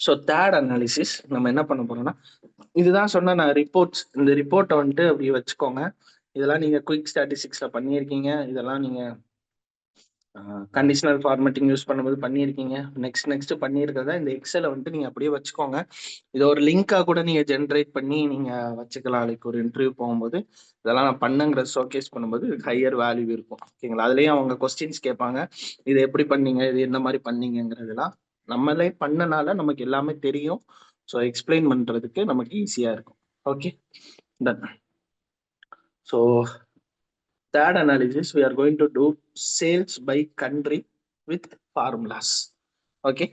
So third analysis நம்ம என்ன பண்ண போறோம்னா, இதுதான் சொன்ன நான் ரிப்போர்ட்ஸ். இந்த ரிப்போர்ட்டை வந்துட்டு அப்படி வச்சுக்கோங்க. இதெல்லாம் நீங்க குயிக் ஸ்டாட்டிஸ்டிக்ஸ்ல பண்ணியிருக்கீங்க. இதெல்லாம் நீங்க கண்டிஷனல் ஃபார்மேட்டிங் யூஸ் பண்ணும்போது பண்ணியிருக்கீங்க. நெக்ஸ்ட் பண்ணியிருக்கிறத இந்த எக்ஸலை வந்துட்டு நீங்க அப்படியே வச்சுக்கோங்க. இதை ஒரு லிங்கா கூட நீங்க ஜென்ரேட் பண்ணி நீங்க வச்சுக்கலாம். லைக் ஒரு இன்டர்வியூ போகும்போது இதெல்லாம் நான் பண்ணுங்கிற ஷோகேஸ் பண்ணும்போது ஹையர் வேல்யூ இருக்கும். ஓகேங்களா? அதுலயும் அவங்க கொஸ்டின்ஸ் கேட்பாங்க. இது எப்படி பண்ணீங்க, இது என்ன மாதிரி பண்ணீங்கிறதுலாம் நம்மளே பண்ணனால நமக்கு எல்லாமே தெரியும். ஸோ எக்ஸ்பிளைன் பண்றதுக்கு நமக்கு ஈஸியா இருக்கும். Okay, done. So third analysis, we are going to do sales by country with formulas. Okay,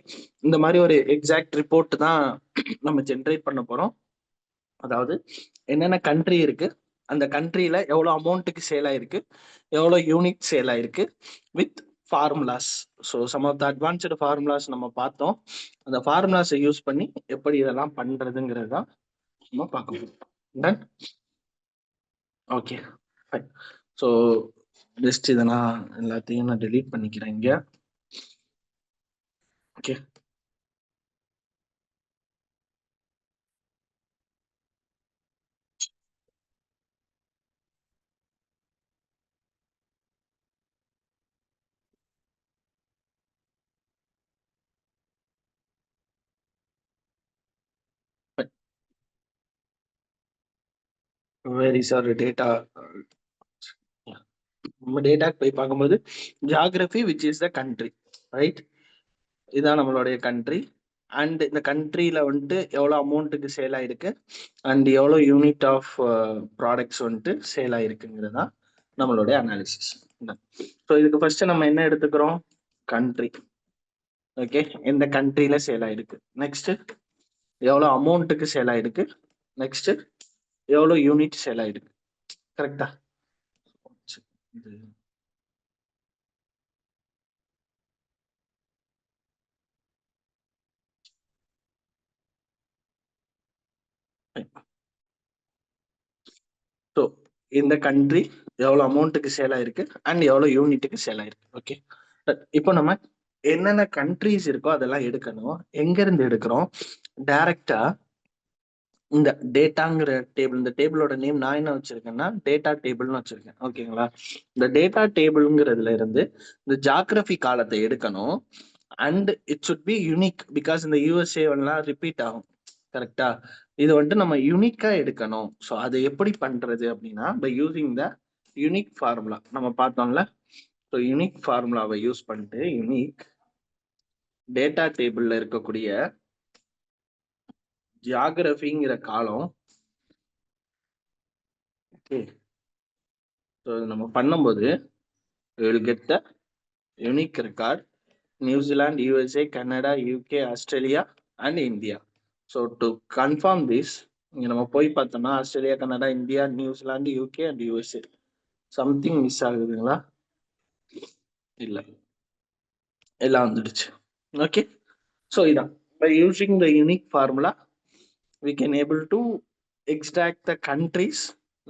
இந்த மாதிரி ஒரு எக்ஸாக்ட் ரிப்போர்ட் தான் நம்ம ஜென்ரேட் பண்ண போறோம். அதாவது என்னென்ன கண்ட்ரி இருக்கு, அந்த கண்ட்ரியில எவ்வளவு அமௌண்ட்டுக்கு சேல் ஆயிருக்கு, எவ்வளவு யூனிட் சேல் ஆயிருக்கு with formulas. So some of the advanced formulas நம்ம பார்த்தோம். அந்த ஃபார்முலாஸை யூஸ் பண்ணி எப்படி இதெல்லாம் பண்றதுங்கிறது தான் நம்ம பார்க்க போறோம். Done. Okay, fine. So just இதை நான் எல்லாத்தையும் நான் டெலீட் பண்ணிக்கிறேன் இங்க. Okay, where is our data. நம்ம டேட்டாக்கு போய் பார்க்கும்போது geography which is the country, right? இதுதான் நம்மளுடைய கண்ட்ரி. அண்ட் இந்த கண்ட்ரியில வந்துட்டு எவ்வளோ அமௌண்ட்டுக்கு சேல் ஆயிருக்கு அண்ட் எவ்வளோ யூனிட் ஆஃப் ப்ராடக்ட்ஸ் வந்துட்டு சேல் ஆயிருக்குங்கிறது தான் நம்மளுடைய அனாலிசிஸ். ஸோ இதுக்கு ஃபர்ஸ்ட் நம்ம என்ன எடுத்துக்கிறோம்? கண்ட்ரி. ஓகே, எந்த கண்ட்ரியில சேல் ஆயிருக்கு, நெக்ஸ்ட் எவ்வளோ அமௌண்ட்டுக்கு சேல் ஆயிருக்கு, நெக்ஸ்ட் எவ்வளோ யூனிட் சேல் ஆயிருக்கு. கரெக்டா? ஸோ இந்த கண்ட்ரி எவ்வளோ அமௌண்ட்டுக்கு சேல் ஆயிருக்கு அண்ட் எவ்வளோ யூனிட்டுக்கு சேல் ஆயிருக்கு. ஓகே, இப்போ நம்ம என்னென்ன கண்ட்ரிஸ் இருக்கோ அதெல்லாம் எடுக்கணும். எங்க இருந்து எடுக்கிறோம்? டைரக்டா இந்த டேட்டாங்கிற டேபிள், இந்த டேபிளோட நேம் நான் என்ன வச்சிருக்கேன்னா டேட்டா டேபிள்னு வச்சிருக்கேன். ஓகேங்களா? இந்த டேட்டா டேபிள்ங்கிறதுல இருந்து இந்த ஜாகிரபி காலத்தை எடுக்கணும். And it should be unique because இந்த யூஎஸ்ஏ எல்லாம் ரிப்பீட் ஆகும். கரெக்டா? இது வந்துட்டு நம்ம யூனிக்கா எடுக்கணும். ஸோ அதை எப்படி பண்றது அப்படின்னா by using the unique formula நம்ம பார்த்தோம்ல. ஸோ யூனிக் ஃபார்முலாவை யூஸ் பண்ணிட்டு யூனிக் டேட்டா டேபிள்ல இருக்கக்கூடிய ஜியாகிரபிங்கிற காலம். ஓகே, ஸோ நம்ம பண்ணும்போது we will get the unique record New Zealand, USA, Canada, UK, Australia and India. So to confirm this, இங்க நம்ம போய் பார்த்தோம்னா Australia, Canada, India, New Zealand, UK and USA something miss ஆகுதுங்களா? இல்ல, எல்லாம் வந்துடுச்சு. ஓகே, ஸோ இதான் by using the unique formula we can able to extract the countries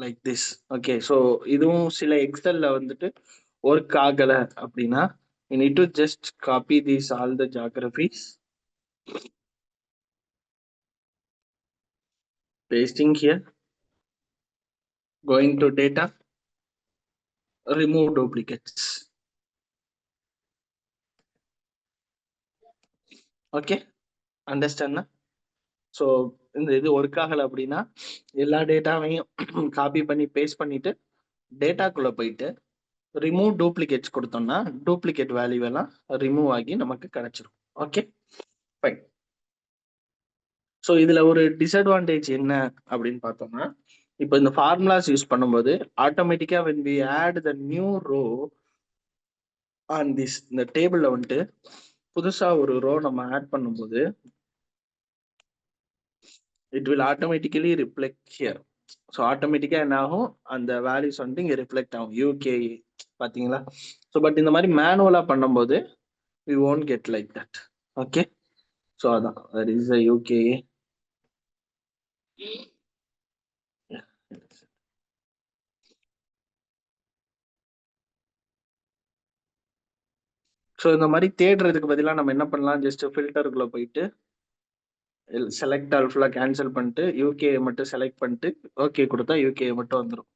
like this. Okay, so இதுவும் சில எக்ஸல்ல வந்துட்டு ஒர்க் ஆகல அப்படின்னா you need to just copy these all the geographies, pasting here, going to data, remove duplicates. Okay, understand? So இந்த இது work ஆகலை அப்படின்னா எல்லா டேட்டாவையும் காப்பி பண்ணி பேஸ்ட் பண்ணிட்டு டேட்டாக்குள்ள போயிட்டு ரிமூவ் டூப்ளிகேட்ஸ் கொடுத்தோம்னா டூப்ளிகேட் வேல்யூ எல்லாம் ரிமூவ் ஆகி நமக்கு கிடைச்சிரும். Okay, fine. ஸோ இதுல ஒரு டிஸ்அட்வான்டேஜ் என்ன அப்படின்னு பார்த்தோம்னா, இப்போ இந்த ஃபார்முலாஸ் யூஸ் பண்ணும்போது ஆட்டோமேட்டிக்கா when we add the new row on this, இந்த டேபிள்ல வந்துட்டு புதுசா ஒரு ரோ நம்ம ஆட் பண்ணும்போது it will automatically reflect here. So ஆட்டோமேட்டிக்கா என்ன ஆகும், அந்த வேல்யூஸ் வந்துட்டு இங்க ரிஃப்ளெக்ட் ஆகும். யூகே பாத்தீங்களா? ஸோ பட் இந்த மாதிரி மேனுவலா பண்ணும்போது we won't get like that. Okay, so அதான் that is a UK. So இந்த மாதிரி தேடுறதுக்கு பதிலாக நம்ம என்ன பண்ணலாம், ஜஸ்ட் ஃபில்டருக்குள்ள போயிட்டு செலக்ட் ஆல் ஃபுல்லா கேன்சல் பண்ணிட்டு யூகே மட்டும் செலக்ட் பண்ணிட்டு ஓகே கொடுத்தா யூகே மட்டும் வந்துடும்.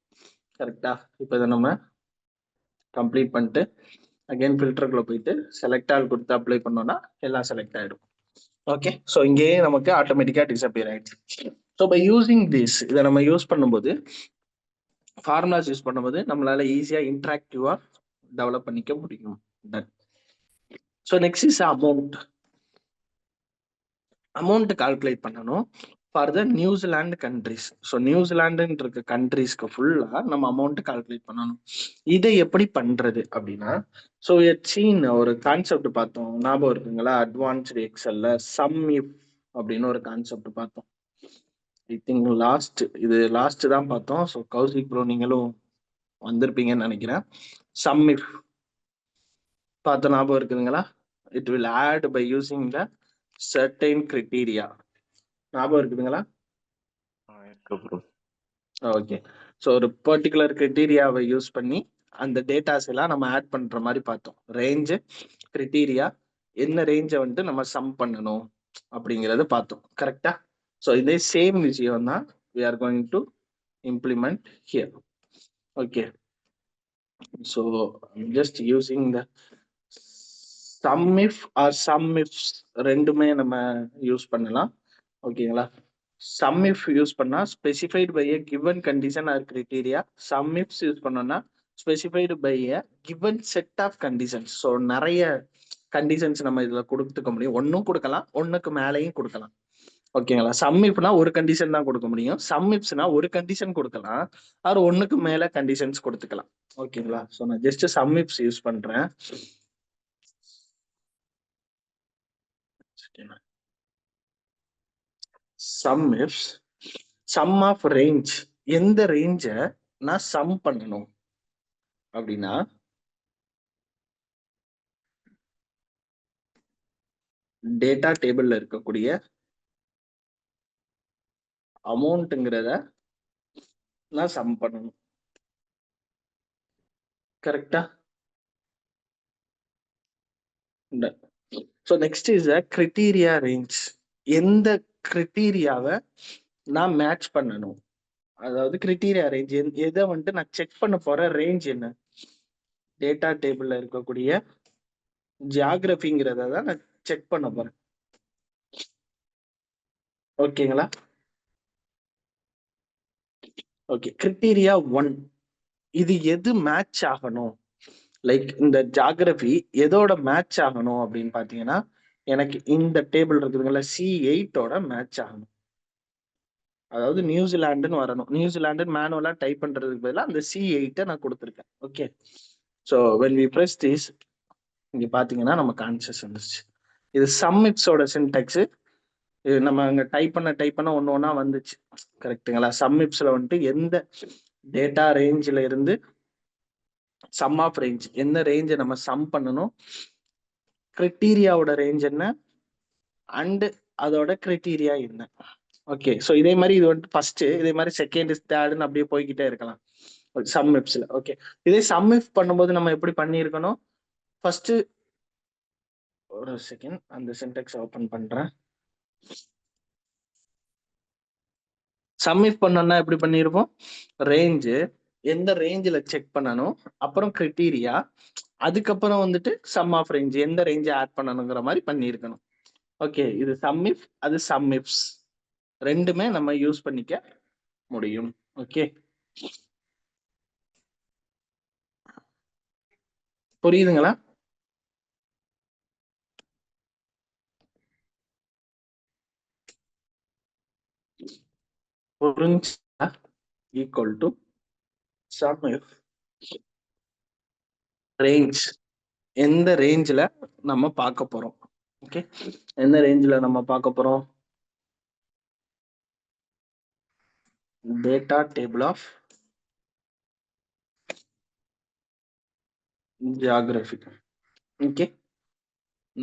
கரெக்டா? இப்போ இதை நம்ம கம்ப்ளீட் பண்ணிட்டு அகைன் ஃபில்டருக்குள்ள போயிட்டு செலக்ட் ஆல் கொடுத்து அப்ளை பண்ணோம்னா எல்லாம் செலக்ட் ஆயிடும். ஓகே, ஸோ இங்கேயே நமக்கு ஆட்டோமேட்டிக்கா டிசப்பியர் ஆயிடுச்சு. ஸோ பை யூசிங் திஸ், இதை நம்ம யூஸ் பண்ணும்போது ஃபார்முலாஸ் யூஸ் பண்ணும்போது நம்மளால ஈஸியா இன்ட்ராக்டிவா டெவலப் பண்ணிக்க முடியும். Done. So next is amount. Amount calculate பண்ணணும் for the New Zealand countries. So நியூசிலாண்டுன்னு இருக்க கண்ட்ரிஸ்க்கு ஃபுல்லா நம்ம அமௌண்ட் கால்குலேட் பண்ணணும். இதை எப்படி பண்றது அப்படின்னா, ஸோ சீன் ஒரு கான்செப்ட் பார்த்தோம், ஞாபகம் இருக்குங்களா? அட்வான்ஸ்டு எக்ஸல்ல சம் இஃப் அப்படின்னு ஒரு கான்செப்ட் பார்த்தோம். ஐ திங்க் லாஸ்ட் தான் பார்த்தோம். ஸோ கௌசிக் ப்ரோ நீங்களும் வந்திருப்பீங்கன்னு நினைக்கிறேன். சம் இஃப் பார்த்த ஞாபகம் இருக்குதுங்களா? It will add by using the certain criteria. ஞாபகம் இருக்குதுங்களா? ஓகே, ஸோ ஒரு பர்டிகுலர் கிரைட்டீரியாவை யூஸ் பண்ணி அந்த டேட்டாஸ் எல்லாம் நம்ம ஆட் பண்ற மாதிரி பார்த்தோம். ரேஞ்சு, கிரைட்டீரியா, என்ன ரேஞ்சை வந்துட்டு நம்ம சம் பண்ணணும் அப்படிங்கிறத பார்த்தோம். கரெக்டா? ஸோ இதே சேம் விஷயம் தான் we are going to implement here. Okay, so I'm just using the sum if or sum ifs ரெண்டுமே நம்ம யூஸ் பண்ணலாம். ஓகேங்களா? சம் இஃப் யூஸ் பண்ணா specified by a given condition or criteria. Sum ifs use பண்ணோம்னா specified by a given set of conditions. So நிறைய conditions நம்ம இதுல கொடுத்துக்க முடியும். ஒன்னும் கொடுக்கலாம், ஒன்னுக்கு மேலேயும் கொடுக்கலாம். ஓகேங்களா? சம் இஃப்னா ஒரு கண்டிஷன் தான் கொடுக்க முடியும். சம் இஃப்ஸ்னா ஒரு கண்டிஷன் கொடுக்கலாம், ஆர் ஒன்னுக்கு மேல கண்டிஷன்ஸ் கொடுத்துக்கலாம். ஓகேங்களா? ஸோ நான் ஜஸ்ட் சம் இஃப்ஸ் யூஸ் பண்றேன். Sumifs sum of range, எந்த ரேஞ்சை நான் சம் பண்ணணும் அப்படின்னா டேட்டா டேபிள்ல இருக்கக்கூடிய அமௌண்ட்ங்கிறத நான் சம் பண்ணணும். கரெக்டா? So next is a criteria range. எந்த கிரைட்டீரியாவை நான் மேட்ச் பண்ணணும், அதாவது கிரைட்டீரியா ரேஞ்ச் எதை வந்துட்டு நான் செக் பண்ண போற ரேஞ்ச் என்ன? டேட்டா டேபிள்ல இருக்கக்கூடிய ஜியாகிரபிங்கிறத தான் நான் செக் பண்ண போறேன். ஓகேங்களா? ஓகே, கிரைட்டீரியா 1 இது எது மேட்ச் ஆகணும், லைக் இந்த ஜியாகிரபி எதோட மேட்ச் ஆகணும் அப்படின்னு பாத்தீங்கன்னா, எனக்கு இந்த டேபிள் இருக்குதுங்களா C8ஓட மேட்ச் ஆகணும். அதாவது நியூசிலாண்டுன்னு வரணும். நியூசிலாண்டுன்னு மேனுவலா டைப் பண்றதுக்கு பதிலாக அந்த C8 நான் கொடுத்துருக்கேன். Okay, so when we press this, இங்க பாத்தீங்கன்னா நமக்கு ஆன்சர்ஸ் வந்துருச்சு. இது சம் இஃப்ஸோட சின்டெக்ஸ். இது நம்ம அங்க டைப் பண்ண ஒன்று ஒன்றா வந்துச்சு. கரெக்ட்டுங்களா? சம் இஃப்ஸ்ல வந்துட்டு எந்த டேட்டா ரேஞ்சில் இருந்து சம் ஆஃப் ரேஞ்ச், எந்த ரேஞ்சை நம்ம சம் பண்ணணும், கிரைட்டீரியாவோட ரேஞ்ச் என்ன, அண்ட் அதோட கிரைட்டீரியா என்ன. ஓகே, ஸோ இதே மாதிரி இது வந்துட்டு ஃபர்ஸ்ட், இதே மாதிரி செகண்ட், தேர்டுன்னு அப்படியே போய்கிட்டே இருக்கலாம் சம் இஃப்ஸ்ல. ஓகே, இதே சம் இஃப் பண்ணும்போது நம்ம எப்படி பண்ணியிருக்கணும்? ஃபர்ஸ்ட் ஒரு செகண்ட் அந்த சின்டெக்ஸ் ஓபன் பண்றேன். சம் இஃப் பண்ணோம்னா எப்படி பண்ணிருப்போம்? ரேஞ்சு, எந்த ரேஞ்சில் செக் பண்ணணும், அப்புறம் கிரைட்டீரியா, அதுக்கப்புறம் வந்துட்டு சம் ஆஃப் ரேஞ்ச், எந்த ரேஞ்சை ஆட் பண்ணணுங்கிற மாதிரி பண்ணியிருக்கணும். ஓகே, இது சம் இஃப், அது சம் இஃப்ஸ், ரெண்டுமே நம்ம யூஸ் பண்ணிக்க முடியும். ஓகே, புரியுதுங்களா? புரிஞ்சா equal to some if range, எந்த ரேஞ்சில் நம்ம பார்க்க போறோம். ஓகே, எந்த ரேஞ்சில் நம்ம பார்க்க போறோம்? Data table of geography. Okay,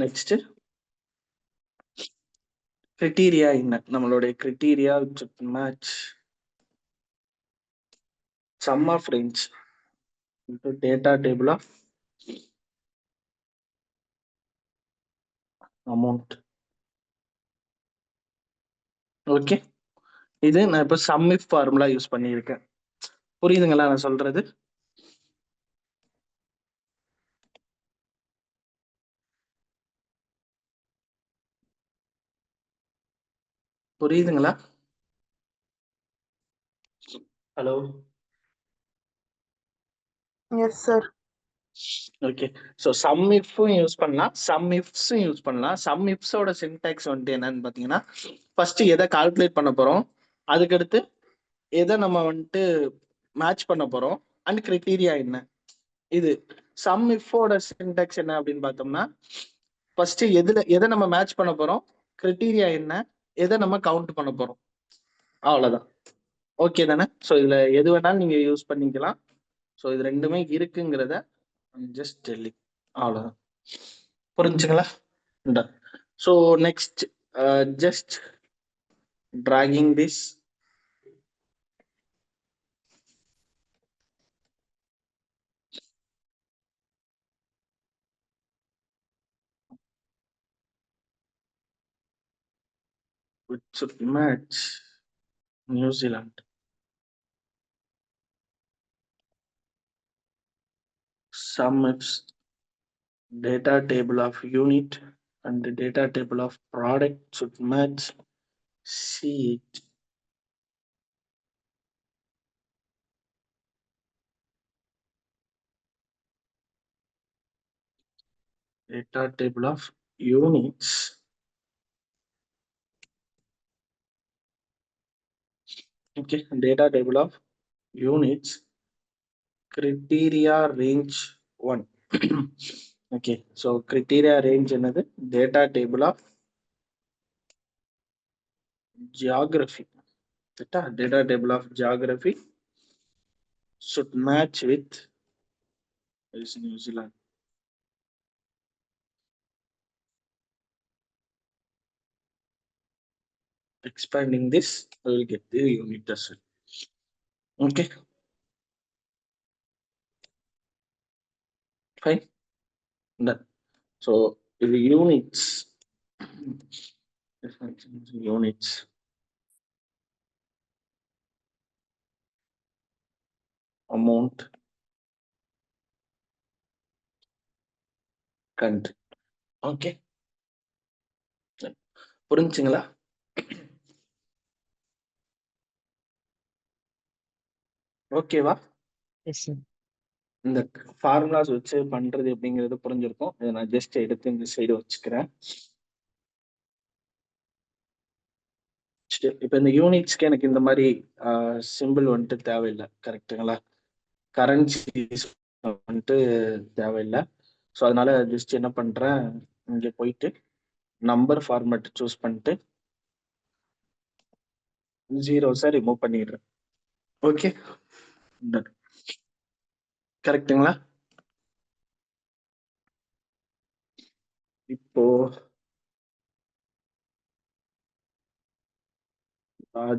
next criteria என்ன? நம்மளுடைய criteria match sum of range data table of amount. Okay, இது நான் இப்போ சம் இஃப் ஃபார்முலா யூஸ் பண்ணியிருக்கேன். புரியுதுங்களா நான் சொல்றது? புரியுதுங்களா? Hello. Yes sir. Okay, so sum இஃப்பும் யூஸ் பண்ணலாம், சம் இஃப்ஸும் யூஸ் பண்ணலாம். சம் இஃப்ஸோட சின்டாக்ஸ் வந்துட்டு என்னன்னு பார்த்தீங்கன்னா, ஃபர்ஸ்ட் எதை கால்குலேட் பண்ண போறோம், அதுக்கடுத்து எதை நம்ம வந்துட்டு மேட்ச் பண்ண போறோம், அண்ட் கிரைட்டீரியா என்ன. இது சம் இஃபோட சின்டாக்ஸ் என்ன அப்படின்னு பார்த்தோம்னா, ஃபர்ஸ்ட் எதை நம்ம மேட்ச் பண்ண போறோம், கிரைட்டீரியா என்ன, எதை நம்ம கவுண்ட் பண்ண போறோம், அவ்வளவுதான். ஓகே தானே? ஸோ இதுல எது வேணாலும் நீங்க யூஸ் பண்ணிக்கலாம். ஸோ இது ரெண்டுமே இருக்குங்கிறத ஜஸ்ட் டெல்லி, அவ்வளவுதான். புரிஞ்சுங்களா? So next, just dragging this which should match New Zealand. Sum ifs data table of unit and the data table of product should match. See it. Data table of units. Okay, data table of units, criteria range 1. Okay, so criteria range another data table of geography. Data table of geography should match with is New Zealand. Expanding this, I will get the unit as well. Okay, fine, done. So the units, units, amount, country. Okay, புரிஞ்சுங்களா? ஓகேவா? Yes sir. இந்த formulas வச்சு பண்றது எப்படிங்கிறது புரிஞ்சிருக்கும். இதை நான் just எடுத்து இந்த சைடு வச்சுக்கிறேன். இப்போ இந்த யூனிட்ஸ்க்கு எனக்கு இந்த மாதிரி சிம்பிள் வந்துட்டு தேவையில்லை, கரெக்டுங்களா? கரன்சி வந்துட்டு தேவையில்லை. ஸோ அதனால ஜஸ்ட் என்ன பண்றேன், இங்கே போயிட்டு நம்பர் ஃபார்மேட் சூஸ் பண்ணிட்டு ஜீரோஸை ரிமூவ் பண்ணிடுறேன். ஓகே, கரெக்டுங்களா? இப்போ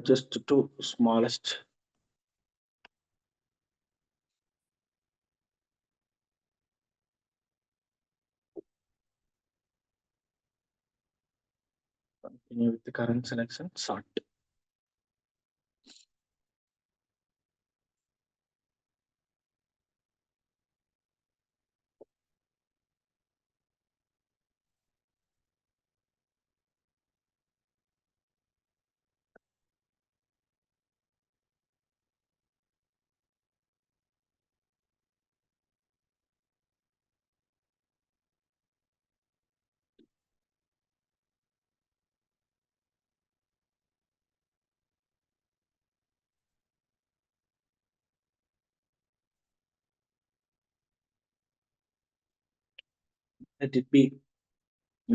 just to smallest continue with the current selection, sort. Let it be.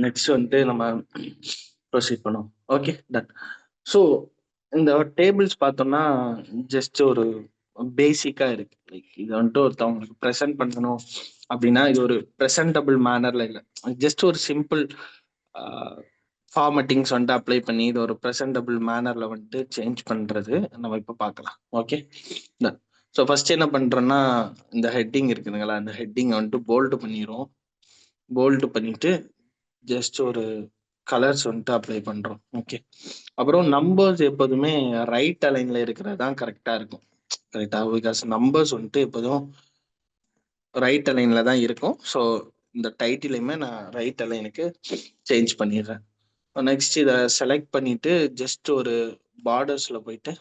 Next வந்துட்டு நம்ம ப்ரொசீட் பண்ணுவோம். Okay, done. ஸோ இந்த டேபிள்ஸ் பார்த்தோம்னா ஜஸ்ட் ஒரு பேசிக்கா இருக்கு. லைக் இது வந்துட்டு ஒருத்தவங்களுக்கு ப்ரெசென்ட் பண்ணணும் அப்படின்னா இது ஒரு ப்ரெசென்டபிள் மேனர்ல இல்லை, ஜஸ்ட் ஒரு சிம்பிள் ஃபார்மட்டிங்ஸ் வந்துட்டு அப்ளை பண்ணி இது ஒரு ப்ரெசென்டபிள் மேனர்ல வந்துட்டு சேஞ்ச் பண்றது நம்ம இப்போ பார்க்கலாம். Okay, done. ஸோ ஃபர்ஸ்ட் என்ன பண்றோம்னா, இந்த ஹெட்டிங் இருக்குதுங்களா, அந்த ஹெட்டிங் வந்துட்டு போல்டு பண்ணிடுவோம். போல்டு பண்ணிட்டு ஜஸ்ட் ஒரு கலர்ஸ் வந்துட்டு அப்ளை பண்றோம். ஓகே. அப்புறம் நம்பர்ஸ் எப்போதுமே ரைட் அலைன்ல இருக்கிறது தான் கரெக்டா இருக்கும். கரெக்டா? பிகாஸ் நம்பர்ஸ் வந்துட்டு எப்போதும் ரைட் அலைன்ல தான் இருக்கும். ஸோ இந்த டைட்டிலையுமே நான் ரைட் அலைனுக்கு சேஞ்ச் பண்ணிடுறேன். நெக்ஸ்ட் இதை செலக்ட் பண்ணிட்டு ஜஸ்ட் ஒரு பார்டர்ஸ்ல போயிட்டு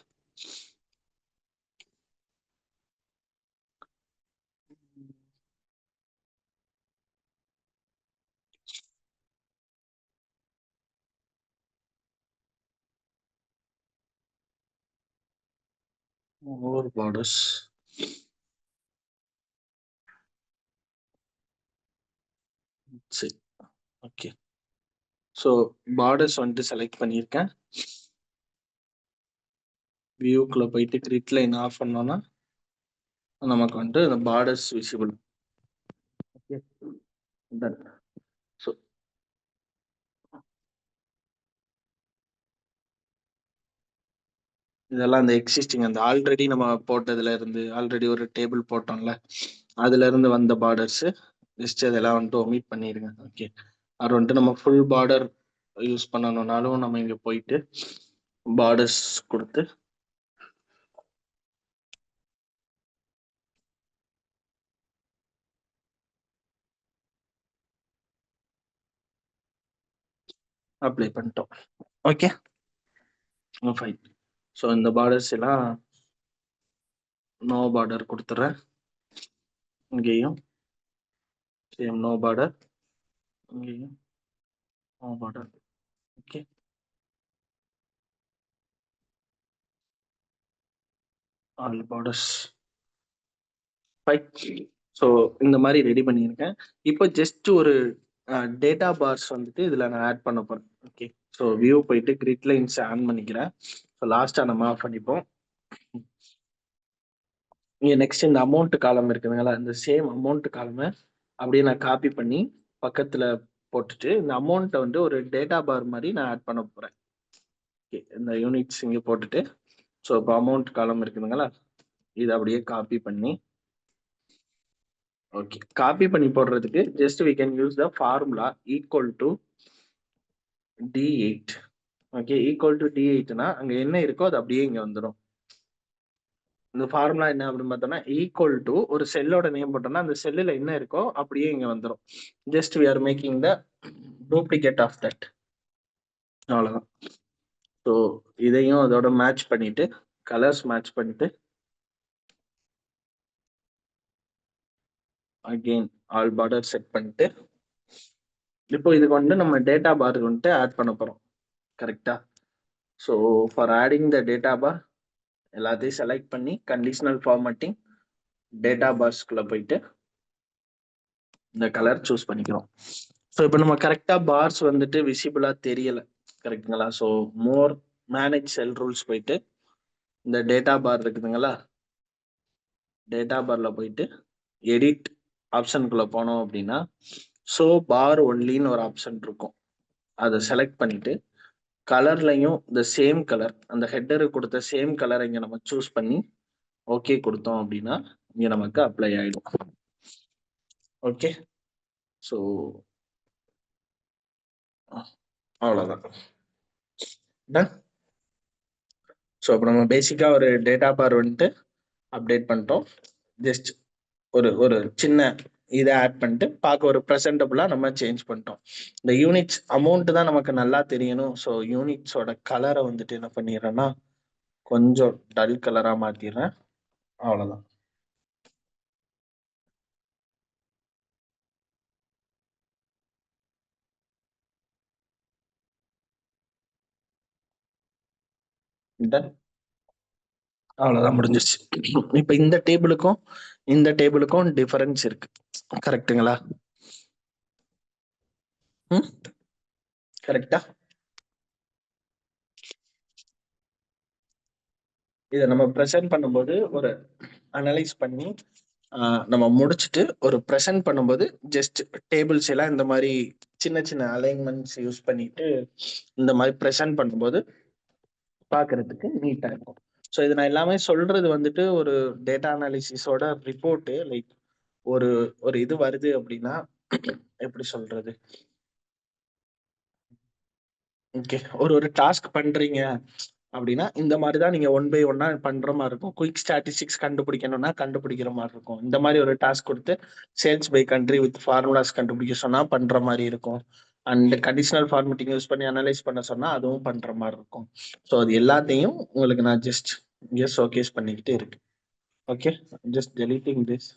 more borders. சரி. ஓகே. ஸோ பார்டர்ஸ் வந்துட்டு செலக்ட் பண்ணியிருக்கேன். வியூக்குள்ள போயிட்டு கிரிட் லைன் ஆஃப் பண்ணோம்னா நமக்கு வந்துட்டு இந்த borders visible. Okay. Done. So இதெல்லாம் அந்த எக்ஸிஸ்டிங் அந்த ஆல்ரெடி நம்ம போட்டதுல இருந்து ஆல்ரெடி ஒரு டேபிள் போட்டோம்ல அதுல இருந்து வந்த பார்டர்ஸ் ஜஸ்ட் அதெல்லாம் வந்துட்டு ஒமிட் பண்ணிடுங்க. ஓகே. அது வந்துட்டு நம்ம ஃபுல் பார்டர் யூஸ் பண்ணணும்னாலும் நம்ம இங்க போயிட்டு பார்டர்ஸ் கொடுத்து அப்ளை பண்ணிட்டோம். ஓகே. ஃபைன். ஸோ இந்த பார்டர்ஸ் எல்லாம் நோ பார்டர் கொடுத்துட்றேன். இங்கேயும் சேம் நோ பார்டர், இங்கேயும் no border. Okay. All borders. Fine. So இந்த மாதிரி ரெடி பண்ணியிருக்கேன். இப்போ ஜஸ்ட் ஒரு டேட்டா பார்ஸ் வந்துட்டு இதில் நான் ஆட் பண்ண போகிறேன். ஓகே. ஸோ வியூ போயிட்டு கிரிட் லைன்ஸ் ஆன் பண்ணிக்கிறேன். ஸோ லாஸ்ட்டாக நம்ம ஆஃப் பண்ணிப்போம். இங்கே நெக்ஸ்ட் இந்த அமௌண்ட் காலம் இருக்குதுங்களா, இந்த சேம் அமௌண்ட் காலமை அப்படியே நான் காப்பி பண்ணி பக்கத்தில் போட்டுட்டு இந்த அமௌண்ட்டை வந்து ஒரு டேட்டா பார் மாதிரி நான் ஆட் பண்ண போகிறேன். ஓகே. இந்த யூனிட்ஸ் இங்கே போட்டுட்டு ஸோ இப்போ அமௌண்ட் காலம் இருக்குதுங்களா, இதை அப்படியே காப்பி பண்ணி ஓகே காப்பி பண்ணி போடுறதுக்கு just we can use the formula equal to D8. ஓகே. ஈக்குவல் டு D8னா அங்க என்ன இருக்கோ அது அப்படியே இங்க வந்துடும். இந்த ஃபார்முலா என்ன அப்படின்னு பார்த்தோம்னா ஈக்குவல் டு ஒரு செல்லோட நேம் போட்டோம்னா அந்த செல்லில் என்ன இருக்கோ அப்படியே இங்க வந்துடும். Just we are making the duplicate of that. அவ்வளவுதான். ஸோ இதையும் அதோட மேட்ச் பண்ணிட்டு கலர்ஸ் மேட்ச் பண்ணிட்டு அகெயின் ஆல் பார்டர் செட் பண்ணிட்டு இப்போ இதுக்கு வந்து நம்ம டேட்டா பார் வந்துட்டு ஆட் பண்ண போறோம். கரெக்டா? So for adding the data bar எல்லாத்தையும் செலக்ட் பண்ணி கண்டிஷனல் ஃபார்மேட்டிங் டேட்டா பார்ஸ்குள்ள போயிட்டு இந்த கலர் சூஸ் பண்ணிக்கிறோம். ஸோ இப்போ நம்ம கரெக்டா பார்ஸ் வந்துட்டு விசிபிளா தெரியல. கரெக்டுங்களா? ஸோ மோர் மேனேஜ் செல் ரூல்ஸ் போயிட்டு இந்த டேட்டா பார் இருக்குதுங்களா, டேட்டா பார்ல போயிட்டு எடிட் ஆப்ஷனுக்குள்ள போனோம் அப்படின்னா ஸோ பார் ஒன்லின்னு ஒரு ஆப்ஷன் இருக்கும். அதை செலக்ட் பண்ணிட்டு கலர்லையும் இந்த சேம் கலர் அந்த ஹெட்டருக்கு கொடுத்த சேம் கலரை இங்க நம்ம சூஸ் பண்ணி ஓகே கொடுத்தோம் அப்படின்னா இங்க நமக்கு அப்ளை ஆயிடும். ஓகே. ஸோ அவ்வளோதான். டன். ஸோ இப்போ நம்ம பேசிக்கா ஒரு டேட்டா பார் வந்துட்டு அப்டேட் பண்ணிட்டோம். ஜஸ்ட் ஒரு ஒரு சின்ன இதை ஆட் பண்ணிட்டு பார்க்க ஒரு ப்ரெசென்டபுளா நம்ம சேஞ்ச் பண்ணிட்டோம். இந்த யூனிட்ஸ் அமௌண்ட் தான் நமக்கு நல்லா தெரியணும். ஸோ யூனிட்ஸோட கலரை வந்துட்டு என்ன பண்ணிடுறேன்னா கொஞ்சம் டல் கலரா மாத்திடுறேன். அவ்வளோதான். டன். அவ்வளோதான் முடிஞ்சிருச்சு. இப்போ இந்த டேபிளுக்கும் டிஃபரன்ஸ் இருக்கு. கரெக்டுங்களா? ம் கரெக்டா? இதை நம்ம ப்ரெசென்ட் பண்ணும்போது ஒரு அனலைஸ் பண்ணி நம்ம முடிச்சுட்டு ஒரு ப்ரெசென்ட் பண்ணும்போது ஜஸ்ட் டேபிள்ஸ் எல்லாம் இந்த மாதிரி சின்ன சின்ன அலைன்மெண்ட்ஸ் யூஸ் பண்ணிட்டு இந்த மாதிரி ப்ரெசென்ட் பண்ணும்போது பார்க்கறதுக்கு நீட்டா இருக்கும். ஸோ இது நான் எல்லாமே சொல்றது வந்துட்டு ஒரு டேட்டா அனாலிசிஸோட ரிப்போர்ட்டு. லைக் ஒரு ஒரு இது வருது அப்படின்னா எப்படி சொல்றது, ஓகே. ஒரு டாஸ்க் பண்றீங்க அப்படின்னா இந்த மாதிரி தான் நீங்க ஒன் பை ஒன்னா பண்ற மாதிரி இருக்கும். குயிக் ஸ்டாட்டிஸ்டிக்ஸ் கண்டுபிடிக்கணும்னா கண்டுபிடிக்கிற மாதிரி இருக்கும். இந்த மாதிரி ஒரு டாஸ்க் கொடுத்து sales by country with formulas கண்டுபிடிக்க சொன்னா பண்ற மாதிரி இருக்கும். அண்ட் கண்டிஷனல் ஃபார்மேட்டிங் யூஸ் பண்ணி அனலைஸ் பண்ண சொன்னா அதுவும் பண்ற மாதிரி இருக்கும். ஸோ அது எல்லாத்தையும் உங்களுக்கு நான் ஜஸ்ட் ஷோகேஸ் பண்ணிக்கிட்டே இருக்கு. Okay, just deleting this.